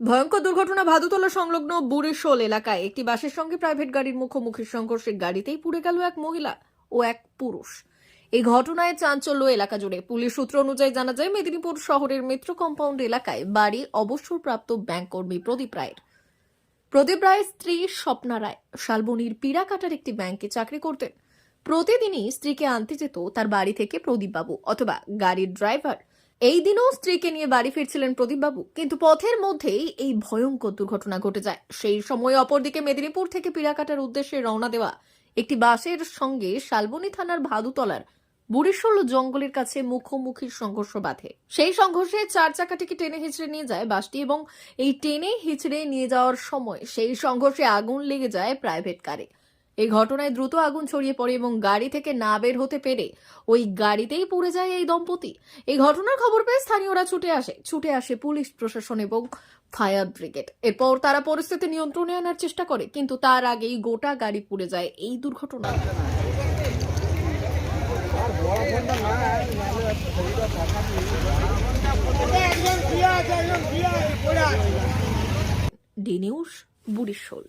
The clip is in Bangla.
ভয়ঙ্কর দুর্ঘটনা ভাদুতলা সংলগ্ন বুড়িশোল এলাকায় একটি বাসের সঙ্গে প্রাইভেট গাড়ির মুখোমুখি সংঘর্ষে গাড়িতেই পুড়ে গেল এক মহিলা ও এক পুরুষ। এই ঘটনায় চাঞ্চল্য এলাকা জুড়ে। পুলিশ সূত্র অনুযায়ী জানা যায়, মেদিনীপুর শহরের মেট্রো কম্পাউন্ড এলাকায় বাড়ি অবসরপ্রাপ্ত ব্যাংক কর্মী প্রদীপ রায়ের। প্রদীপ রায়ের স্ত্রী স্বপ্না রায় শালবনির পিড়াকাটার একটি ব্যাংকে চাকরি করতেন। প্রতিদিনই স্ত্রীকে আনতে যেত তার বাড়ি থেকে প্রদীপবাবু অথবা গাড়ির ড্রাইভার। এই দিনও স্ত্রীকে নিয়ে বাড়ি ফিরছিলেন প্রদীপবাবু, কিন্তু পথের মধ্যেই এই ভয়ঙ্কর দুর্ঘটনা ঘটে যায়। সেই সময় অপরদিকে মেদিনীপুর থেকে পিড়াকাটার উদ্দেশ্যে রওনা দেওয়া একটি বাসের সঙ্গে শালবনী থানার ভাদুতলার বুড়িশোল জঙ্গলের কাছে মুখোমুখি সংঘর্ষ বাধে। সেই সংঘর্ষে চার চাকাটিকে টেনে হিচড়ে নিয়ে যায় বাসটি, এবং এই টেনে হিচড়ে নিয়ে যাওয়ার সময় সেই সংঘর্ষে আগুন লেগে যায় প্রাইভেট কারে। এই ঘটনায় দ্রুত আগুন ছড়িয়ে পড়ে এবং গাড়ি থেকে না বের হতে পেরে ওই গাড়িতেই পুড়ে যায় এই দম্পতি। এই ঘটনার খবর পেয়ে স্থানীয়রা ছুটে আসে পুলিশ প্রশাসন এবং ফায়ার ব্রিগেড। এরপর তারা পরিস্থিতি নিয়ন্ত্রণে আনার চেষ্টা করে, কিন্তু তার আগেই গোটা গাড়ি পুড়ে যায় এই দুর্ঘটনায়। D news, বুড়িশোল।